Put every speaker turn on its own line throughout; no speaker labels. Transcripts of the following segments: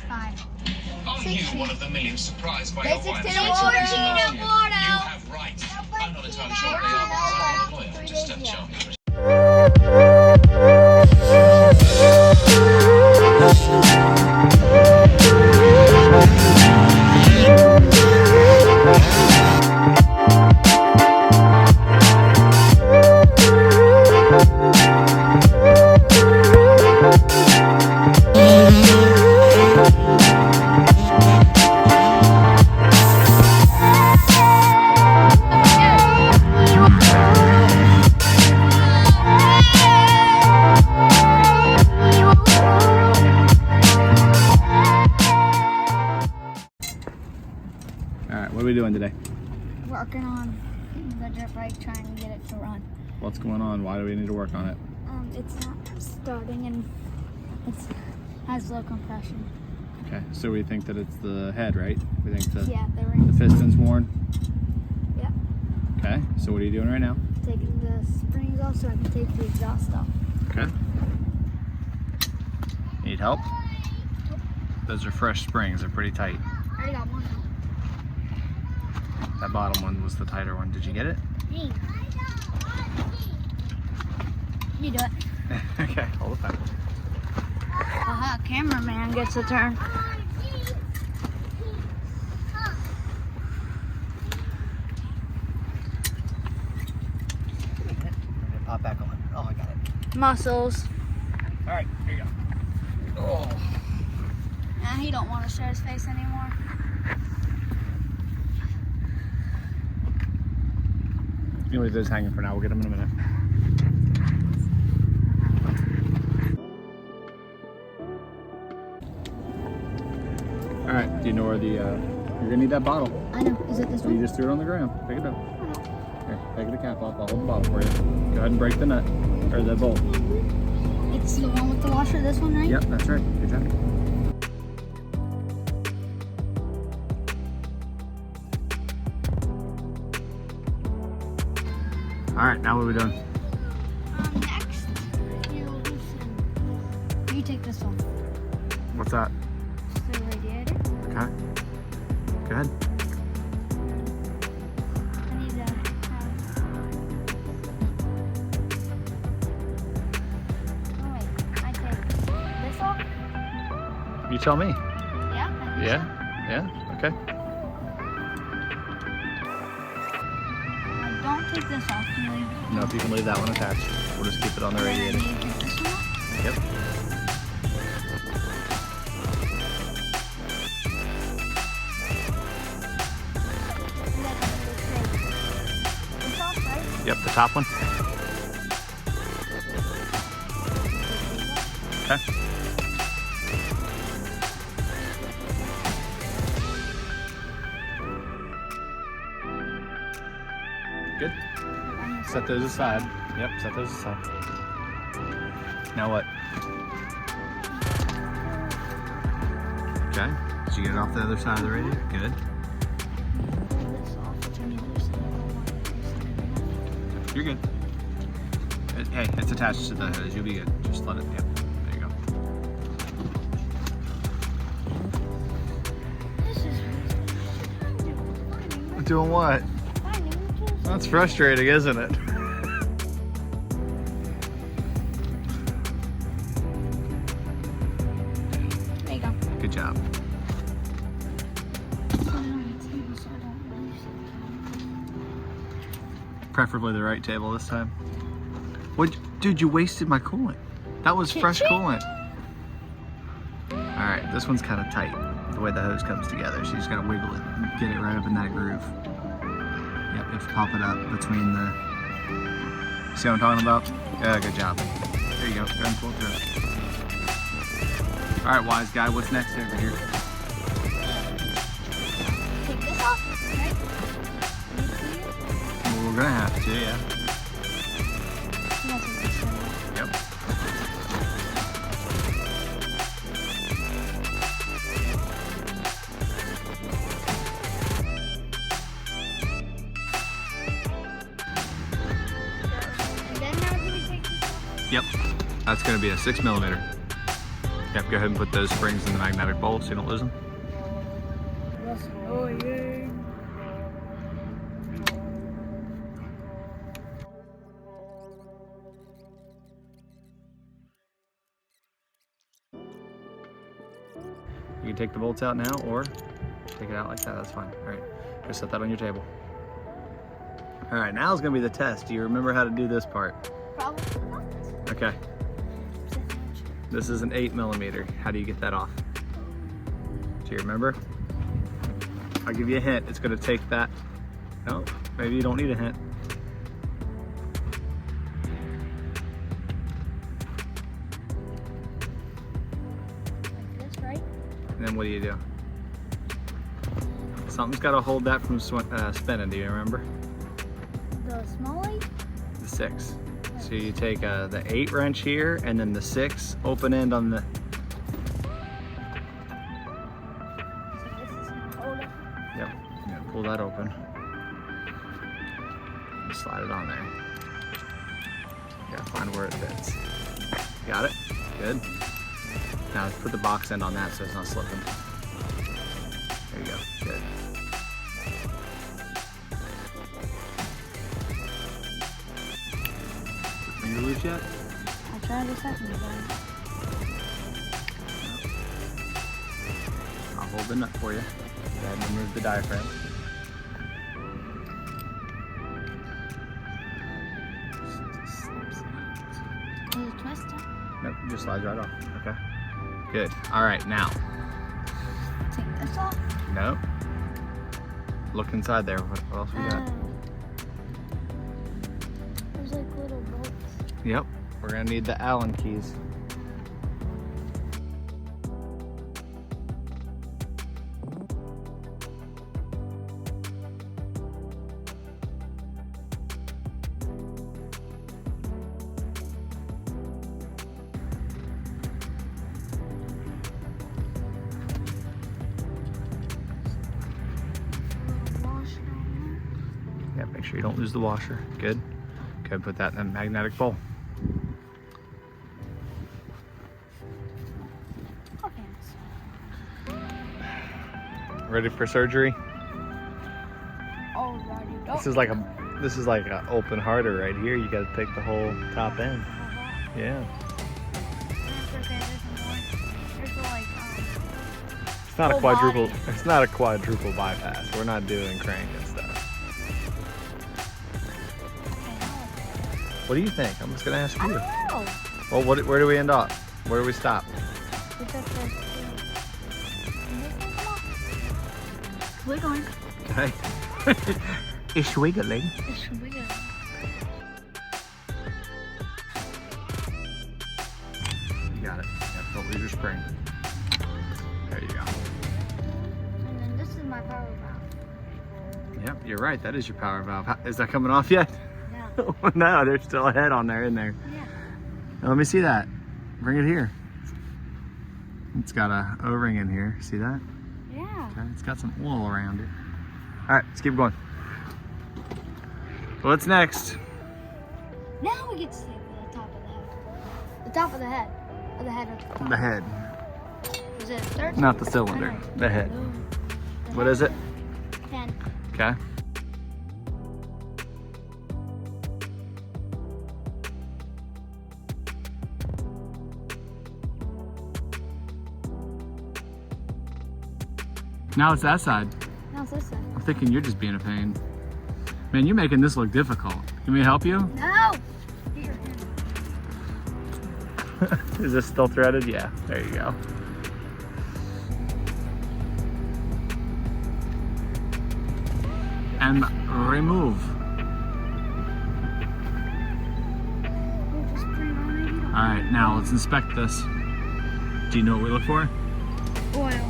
5.
Are you one of the millions surprised by your wife's
16
You
Waldo.
have right. I'm not entirely sure what they are because I'm an employer, just Charlie.
What are we doing today?
Working on the dirt bike, trying to get it to run.
What's going on? Why do we need to work on it?
It's not starting and it has low compression.
Okay, so we think that it's the head, right? We think the
the
piston's worn?
Yeah.
Okay, so what are you doing right now?
Taking the springs off so I can take the exhaust off.
Okay. Need help? Those are fresh springs, they're pretty tight.
I already got one.
That bottom one was the tighter one. Did you get it?
Hey. You do it.
Okay, hold it back.
Cameraman gets a turn.
Pop back on. Oh, I got it.
Muscles.
All right, here you go. Oh.
Nah, he don't want to show his face anymore.
You can leave those hanging for now. We'll get them in a minute. All right. Do you know where the? You're gonna need that bottle.
I know. Is it this one?
You just threw it on the ground. Pick it up. Here, take the cap off. I'll hold the bottle for you. Go ahead and break the nut or the bolt.
It's the one with the washer. This one, right?
Yep, that's right. Good job. All right, now what are we doing?
Next, you take this one.
What's that?
The radiator.
Okay. Go ahead.
I need to oh wait, I take this off?
You tell me.
Yeah? I think
Yeah? Yeah? Okay.
so. Don't take this off. Can you leave?
No, if you can leave that one attached. We'll just keep it on the radiator.
Can you take this one off?
Yep.
This off, right?
Yep, the top one. Okay. Good. Set those aside. Yep, set those aside. Now what? Okay. Did you get it off the other side of the radiator? Good.
This off, turn the other side.
You're good. Hey, it's attached to the hose. You'll be good. Just let it. Yep. There you go.
This is
Doing what? That's frustrating, isn't it?
There you go.
Good job. Preferably the right table this time. What, dude? You wasted my coolant. That was fresh coolant. All right, this one's kind of tight. The way the hose comes together, so you just gotta wiggle it, and get it right up in that groove. Yep, you have to pop it up between the. See what I'm talking about? Yeah, good job. There you go. Go ahead and pull it through. All right, wise guy. What's next over here?
Take this off, right?
Well, we're gonna have to, yeah. Yep.
And then now do we take this off?
Yep. That's gonna be a 6mm. Yep, go ahead and put those springs in the magnetic bowl so you don't lose them.
That's annoying.
You can take the bolts out now or take it out like that, that's fine. All right, just set that on your table. All right, now is gonna be the test. Do you remember how to do this part?
Probably not.
Okay. This is an 8mm. How do you get that off? Do you remember? I'll give you a hint. It's gonna take that. No, maybe you don't need a hint.
Like this, right?
And then what do you do? Something's gotta hold that from spinning. Do you remember?
The small eight?
The 6. So you take the 8 wrench here and then the 6 open end on the.
So this is gonna hold it.
Yep. Yeah, pull that open. And slide it on there. You gotta find where it fits. Got it? Good. Now let's put the box end on that so it's not slipping. There you go. Good. Finger loose yet?
I'll try the second one.
I'll hold the nut for you. Go ahead and remove the diaphragm.
Does it twist it?
Nope, it just slides right off. Okay. Good. All right, now.
Take this off.
Nope. Look inside there. What else we got?
There's like little bolts.
Yep. We're gonna need the Allen keys. Yeah, make sure you don't lose the washer. Good. Go put that in the magnetic bowl.
Okay.
Ready for surgery?
Alrighty.
This is like an open hearter right here. You got to take the whole top end. Yeah. It's not a
Full
quadruple.
body.
It's not a quadruple bypass. We're not doing crank and stuff. What do you think? I'm just gonna ask
I
you.
don't know.
Well, where do we end up? Where do we stop?
We're going.
Okay. It's wiggling.
It's weird.
You got it. Don't lose your spring. There you go.
And then this is my power valve.
Yep, you're right. That is your power valve. Is that coming off yet?
No.
No, there's still a head on there, isn't there?
Yeah.
Now, let me see that. Bring it here. It's got a O-ring in here. See that?
Yeah.
Okay, it's got some oil around it. All right, let's keep going. What's next?
Now we get to see the top of the head. The top of the head. Or the head of the top.
The head.
Is it 13?
Not the cylinder. The head. What is it?
10.
Okay. Now it's that side.
Now it's this side.
I'm thinking you're just being a pain. Man, you're making this look difficult. Can we help you?
No! Here.
Is this still threaded? Yeah, there you go. And remove. All right, now let's inspect this. Do you know what we look for?
Oil.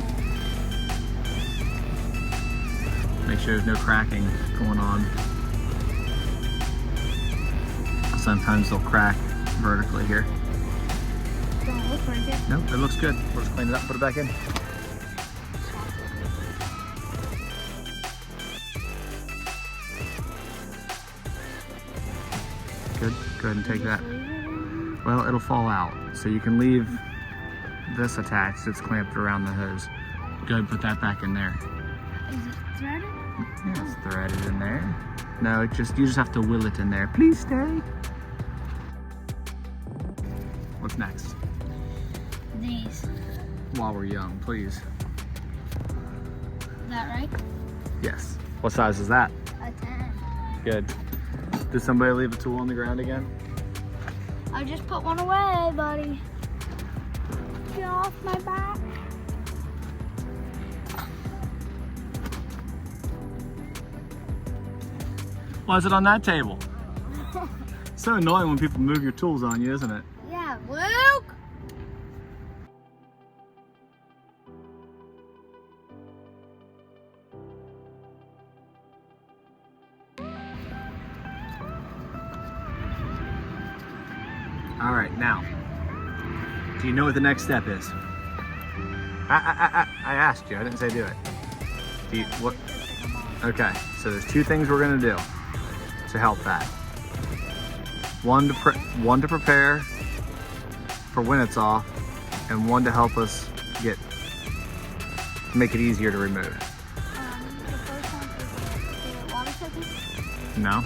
Make sure there's no cracking going on. Sometimes they'll crack vertically here.
Don't look like it.
Nope, it looks good. We'll just clean it up, put it back in. Good, go ahead and take that. Well, it'll fall out. So you can leave this attached, it's clamped around the hose. Go ahead and put that back in there.
Is it threaded?
Yeah, it's threaded in there. No, you just have to will it in there. Please stay. What's next?
These.
While we're young, please.
Is that right?
Yes. What size is that?
A 10.
Good. Did somebody leave a tool on the ground again?
I just put one away, buddy. Get off my back.
Why is it on that table? So annoying when people move your tools on you, isn't it?
Yeah, Luke!
All right, now, do you know what the next step is? I asked you, I didn't say do it. Do you, what? Okay, so there's two things we're gonna do to help that. One to prepare for when it's off, and one to help us make it easier to remove.
The first one is water soaking.
No.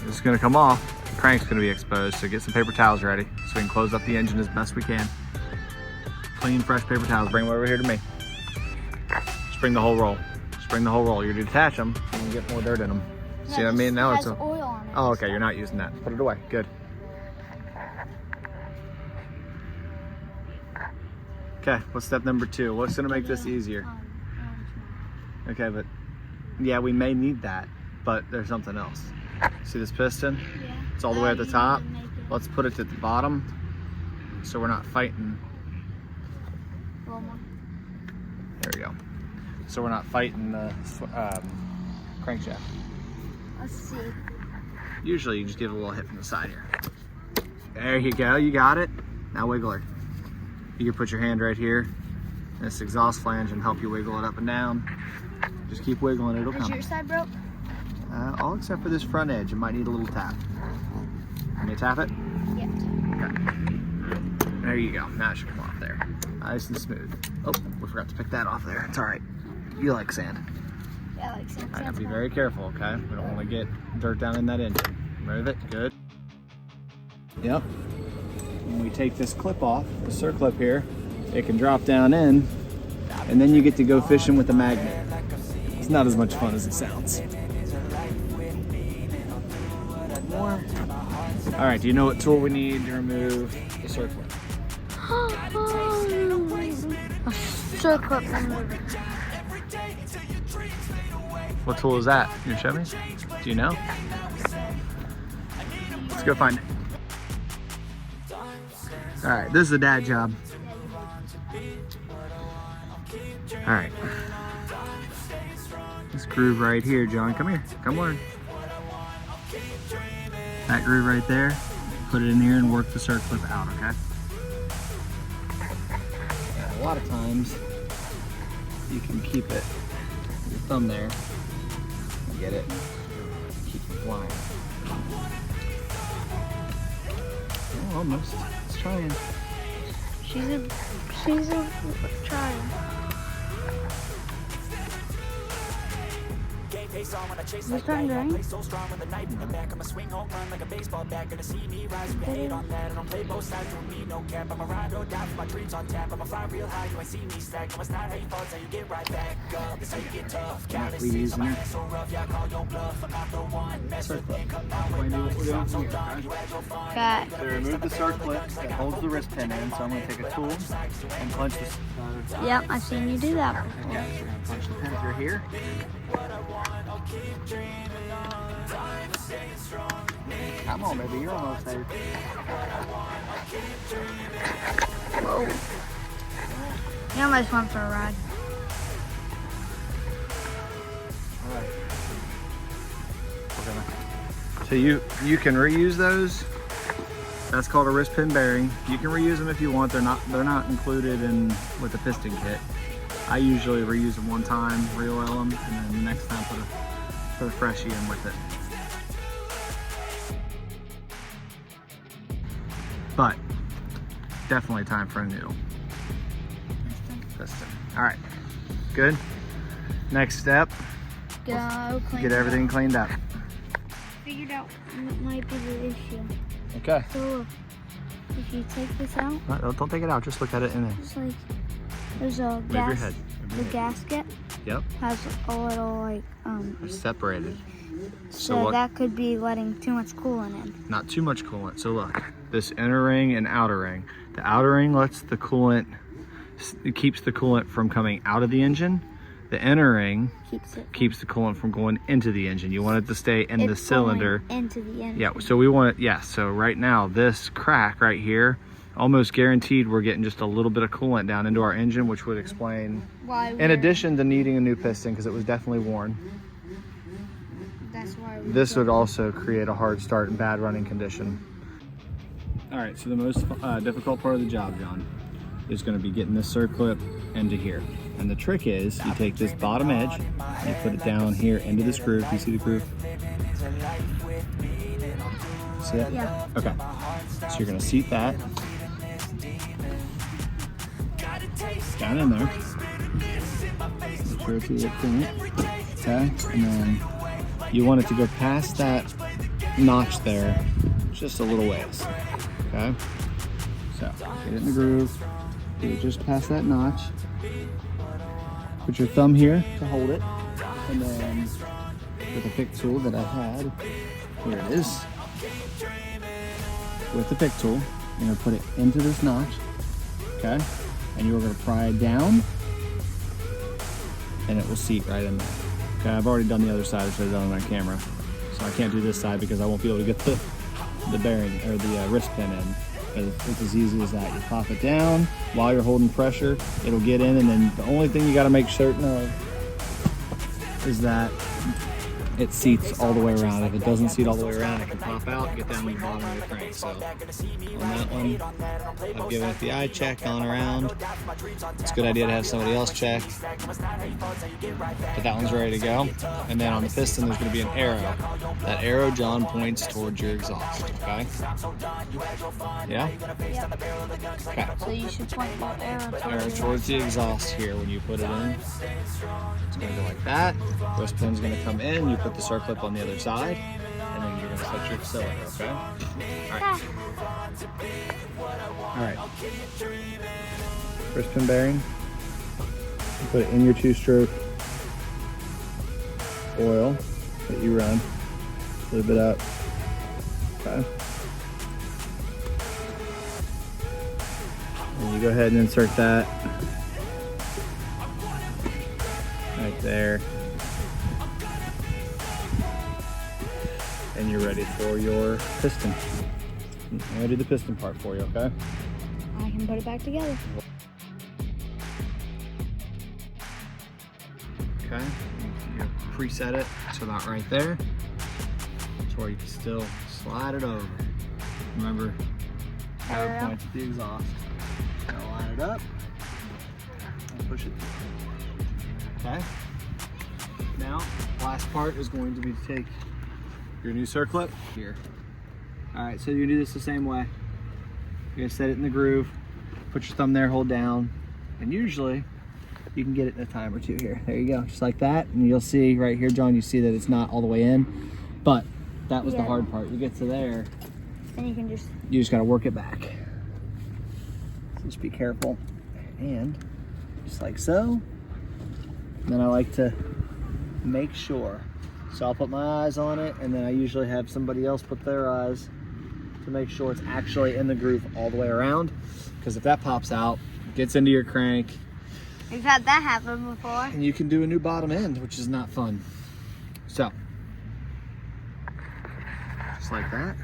It's gonna come off. The crank's gonna be exposed, so get some paper towels ready so we can close up the engine as best we can. Clean, fresh paper towels. Bring them over here to me. Just bring the whole roll. Just bring the whole roll. You're to detach them, so you can get more dirt in them. See what I mean? Now it's
has oil on it.
Oh, okay. You're not using that. Put it away. Good. Okay. What's step number 2? What's gonna make this easier? Okay, but yeah, we may need that, but there's something else. See this piston?
Yeah.
It's all the way at the top.
You need to make it
Let's put it at the bottom so we're not fighting.
a little more.
There we go. So we're not fighting the crankshaft.
Let's see.
Usually you just give it a little hit from the side here. There you go, you got it. Now wiggle her. You can put your hand right here, and this exhaust flange and help you wiggle it up and down. Just keep wiggling, it'll
Is
come.
your side broke?
All except for this front edge, it might need a little tap. Can you tap it?
Yeah.
Okay. There you go, now it should come off there. Nice and smooth. Oh, we forgot to pick that off there. It's all right. You like sand.
Yeah, like sand.
All right, be very careful, okay? We don't want to get dirt down in that engine. Move it, good. Yep. When we take this clip off, the Circlip here, it can drop down in, and then you get to go fishing with the magnet. It's not as much fun as it sounds. More. All right, do you know what tool we need to remove the Circlip?
A Circlip remover.
What tool is that? Your Chevy? Do you know? Let's go find it. All right, this is a dad job. All right. This groove right here, John, come here, come learn. That groove right there, put it in here and work the Circlip out, okay? Yeah, a lot of times, you can keep it, your thumb there, get it, keep it flying. Oh, almost, it's trying.
She's a trying. This time going?
We using it.
Okay.
So remove the Circlip that holds the wrist pin in, so I'm going to take a tool and punch this.
Yep, I've seen you do that.
Okay, so we're going to punch the pin through here. Come on, baby, you're almost there.
Whoa. You almost went for a ride.
All right. So you can reuse those. That's called a wrist pin bearing. You can reuse them if you want. They're not included in with the piston kit. I usually reuse them one time, re-oil them, and then the next time put a freshie in with it. But definitely time for a new piston. All right, good. Next step,
Go clean
get
it
everything
up.
cleaned up.
Figured out what might be the issue.
Okay.
So look, if you take this out,
No, don't take it out, just look at it in there.
just like, there's a
Move your head. Move
the
your head.
gasket
Yep,
has a little like,
they're separated.
so
what-
that could be letting too much coolant in.
Not too much coolant. So look, this inner ring and outer ring. The outer ring lets the coolant, it keeps the coolant from coming out of the engine. The inner ring keeps the coolant from going into the engine. You want it to stay in the
It's
cylinder.
going into the engine.
Yeah, so we want it, yeah, so right now, this crack right here, almost guaranteed we're getting just a little bit of coolant down into our engine, which would explain,
Why
in addition to needing a new piston, because it was definitely worn,
that's why
this would also create a hard start and bad running condition. All right, so the most difficult part of the job, John, is gonna be getting this circlip into here. And the trick is, you take this bottom edge, and you put it down here into this groove. You see the groove? See it?
Yeah.
Okay. So you're gonna seat that down in there. Make sure it's in it. Okay. And then you want it to go past that notch there, just a little ways. Okay. So get it in the groove. Do it just past that notch. Put your thumb here to hold it, and then with a pick tool that I had, here it is. With the pick tool, you're gonna put it into this notch, okay? And you're gonna pry it down, and it will seat right in there. Okay, I've already done the other side, which I done on my camera, so I can't do this side because I won't be able to get the bearing or the wrist pin in. It's as easy as that. You pop it down while you're holding pressure, it'll get in, and then the only thing you gotta make certain of is that it seats all the way around. If it doesn't seat all the way around, it can pop out and get down to the bottom of the crank. So on that one, I've given it the eye check, gone around. It's a good idea to have somebody else check. But that one's ready to go. And then on the piston, there's gonna be an arrow. That arrow, John, points towards your exhaust, okay? Yeah? Okay.
So you should point your arrow
Towards the exhaust here when you put it in. It's gonna go like that. Wrist pin's gonna come in, you put the circlip on the other side, and then you're gonna set your cylinder, okay? Alright. Wrist pin bearing. You put it in your 2-stroke oil that you run. Lube it up. Okay. And you go ahead and insert that right there. And you're ready for your piston. I'm gonna do the piston part for you, okay?
I can put it back together.
Okay, you preset it, so about right there. That's where you can still slide it over. Remember, arrow points at the exhaust. Now line it up and push it through. Okay? Now, last part is going to be to take your new circlip here. Alright, so you do this the same way. You're gonna set it in the groove, put your thumb there, hold down, and usually you can get it in a time or two here. There you go, just like that. And you'll see right here, John, you see that it's not all the way in, but that was the hard part. You get to there,
and
you just gotta work it back. So just be careful. And just like so. And then I like to make sure. So I'll put my eyes on it, and then I usually have somebody else put their eyes to make sure it's actually in the groove all the way around. Because if that pops out, gets into your crank,
we've had that happen before.
and you can do a new bottom end, which is not fun. So, just like that.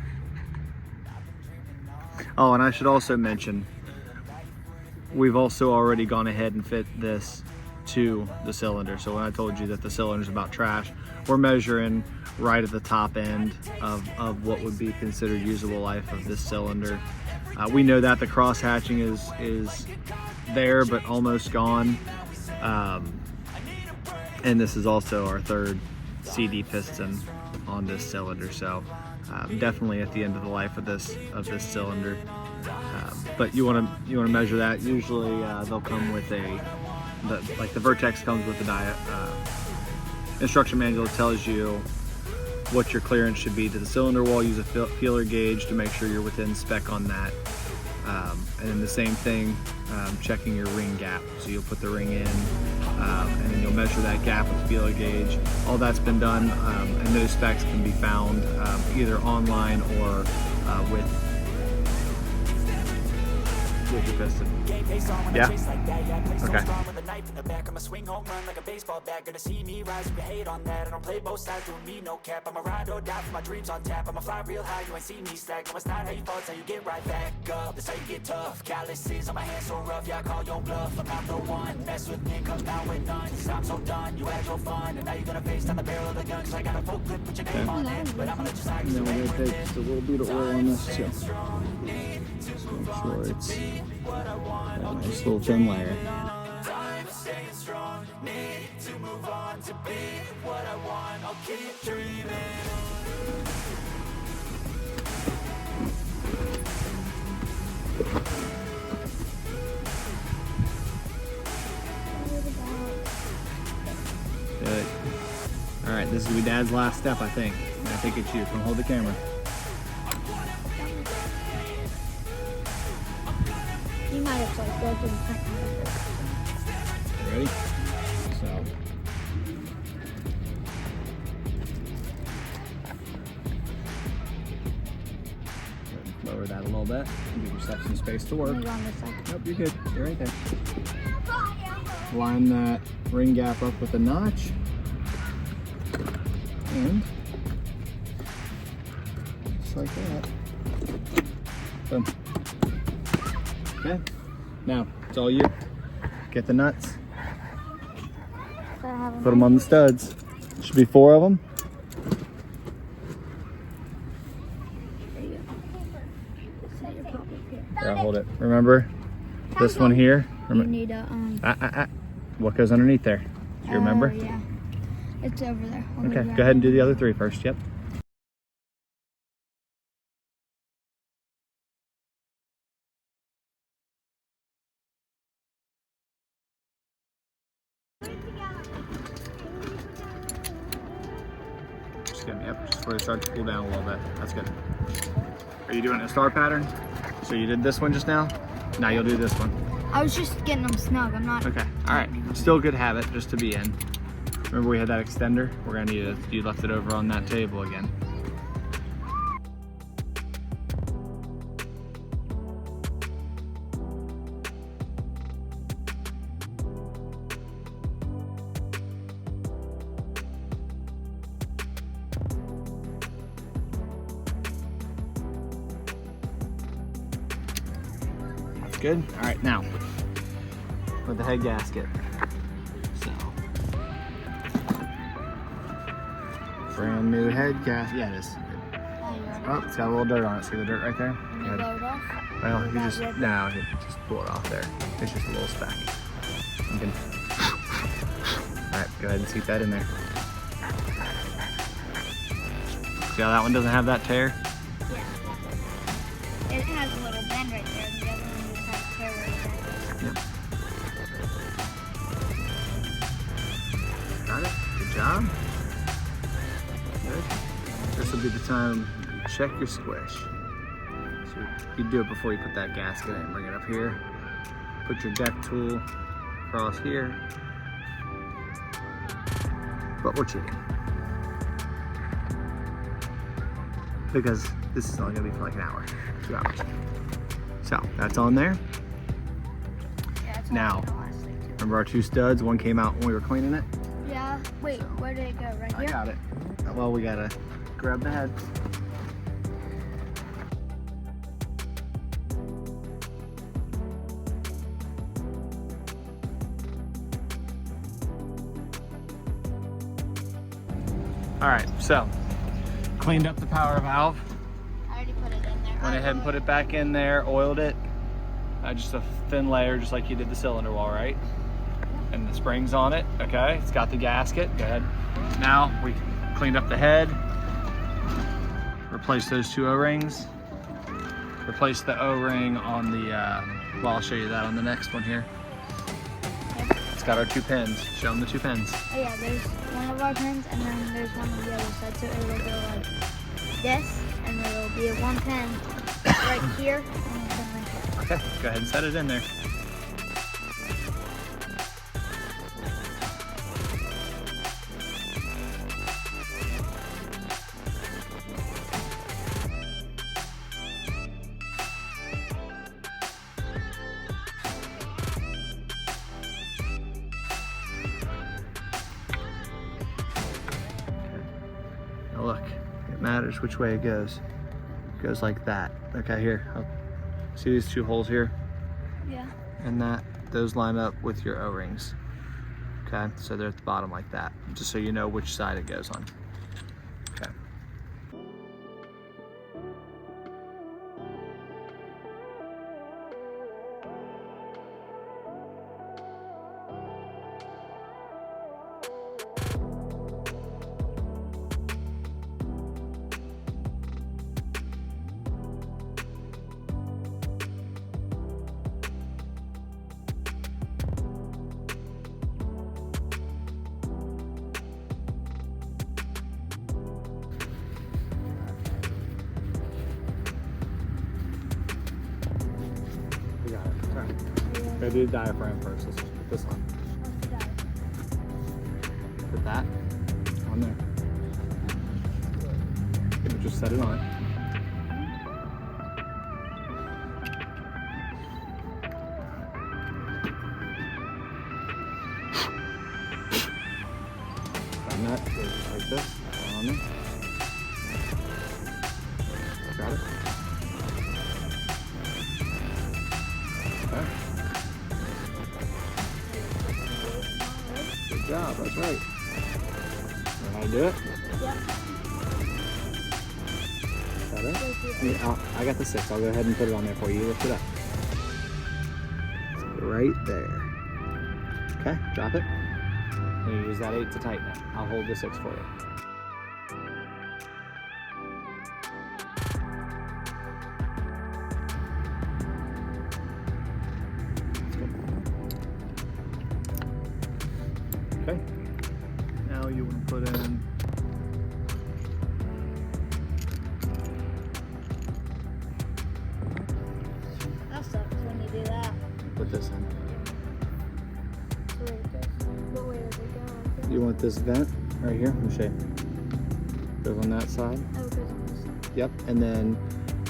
Oh, and I should also mention, we've also already gone ahead and fit this to the cylinder. So when I told you that the cylinder's about trash, we're measuring right at the top end of what would be considered usable life of this cylinder. We know that the cross hatching is there, but almost gone. And this is also our third CD piston on this cylinder. So definitely at the end of the life of this cylinder. but you want to measure that. Usually they'll come with like the Vertex comes with the instruction manual that tells you what your clearance should be to the cylinder wall. Use a feeler gauge to make sure you're within spec on that. And then the same thing, checking your ring gap. So you'll put the ring in, and then you'll measure that gap with the feeler gauge. All that's been done, and those specs can be found either online or with your piston. Yeah? Okay. Swing home run like a baseball bat, gonna see me rise, you hate on that. I don't play both sides, doing me no cap. I'm a ride or die for my dreams on tap. I'm a fly real high, you ain't see me slack. No, it's not how you thought, it's how you get right back up. That's how you get tough. Calluses on my hands so rough, yeah, I call your bluff. I'm not the one, mess with me, come down with none. Cause I'm so done, you had your fun, and now you're gonna face down the barrel of the gun. Cause I got a full clip, put your name on it, but I'm gonna let you slide. Then we're gonna take just a little bit of oil on this too. Just make sure it's a nice little thin layer. To move on to be what I want, I'll keep dreaming. Good. All right, this is gonna be Dad's last step, I think. And I think it's you. Come hold the camera.
You might have like broken the second.
Ready? So. Lower that a little bit. Give yourself some space to work. Nope, you're good. You're right there. Line that ring gap up with a notch. And just like that. Boom. Okay. Now, it's all you. Get the nuts. Put them on the studs. Should be 4 of them. Here, I'll hold it. Remember this one here?
You need a
What goes underneath there? Do you remember?
Yeah. It's over there.
Okay, go ahead and do the other 3 first. Yep. Just good. Yep, just where it starts to cool down a little bit. That's good. Are you doing a star pattern? So you did this one just now? Now you'll do this one.
I was just getting them snug. I'm not.
Okay. All right. Still a good habit just to be in. Remember we had that extender? We're gonna need it. You left it over on that table again. That's good. All right, now for the head gasket. So brand new head gasket. Yeah, it is. Oh, it's got a little dirt on it. See the dirt right there?
Blow it off?
Well, you just just pull it off there. It's just a little speck. You can. All right, go ahead and seat that in there. See how that one doesn't have that tear?
Yeah. It has a little bend right there. The other one just has a tear right there.
Yep. Got it. Good job. Good. This will be the time you check your squish. So you do it before you put that gasket in. Bring it up here. Put your deck tool across here. But we're cheating. Because this is only gonna be for like an hour, 2 hours. So that's on there.
Yeah, it's
Now, remember our 2 studs? One came out when we were cleaning it.
Yeah. Wait, where did it go? Right here?
I got it. Well, we gotta grab the head. All right, so cleaned up the power valve.
I already put it in there.
Went ahead and put it back in there, oiled it. Just a thin layer, just like you did the cylinder wall, right? And the springs on it, okay? It's got the gasket, go ahead. Now we cleaned up the head, replaced those 2 O-rings. replace the O-ring on the, well, I'll show you that on the next one here.
Yep.
It's got our 2 pins. Show them the 2 pins.
Oh yeah, there's one of our pins, and then there's one on the other side. So it'll go like this, and there'll be a 1 pin right here, and 1 pin right here.
Okay, go ahead and set it in there. Now look, it matters which way it goes. It goes like that. Okay, here. See these 2 holes here?
Yeah.
And those line up with your O-rings. Okay, so they're at the bottom like that, just so you know which side it goes on. Okay. We got it. Okay. Gotta do the diaphragm first. Let's just put this on. Put that on there. Okay, just set it on. And that goes just like this. On there. Got it? Okay. Good job, that's right. Know how to do it?
Yep.
Is that it? Yeah, I got the 6. I'll go ahead and put it on there for you. Lift it up. Right there. Okay, drop it. And you use that 8 to tighten it. I'll hold the 6 for you. Okay. Now you want to put in
That sucks when you do that.
put this in.
So wait, what way does it go? Like this?
You want this vent right here? Let me show you. Goes on that side.
Oh, it goes on this side.
Yep. And then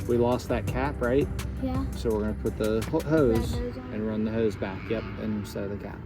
we lost that cap, right?
Yeah.
So we're gonna put the hose
Red hose on.
and run the hose back. Yep. Instead of the cap.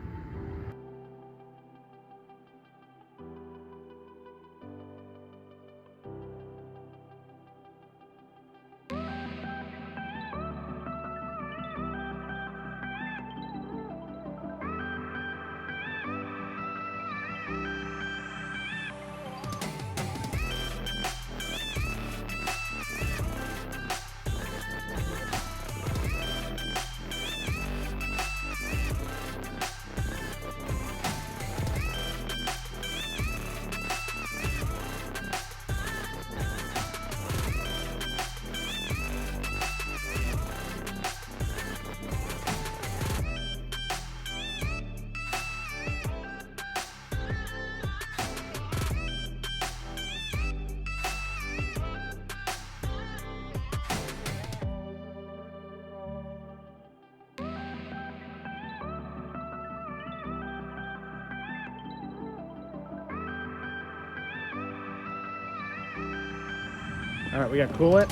All right, we got coolant.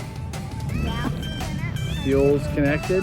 Yeah.
Fuel's connected.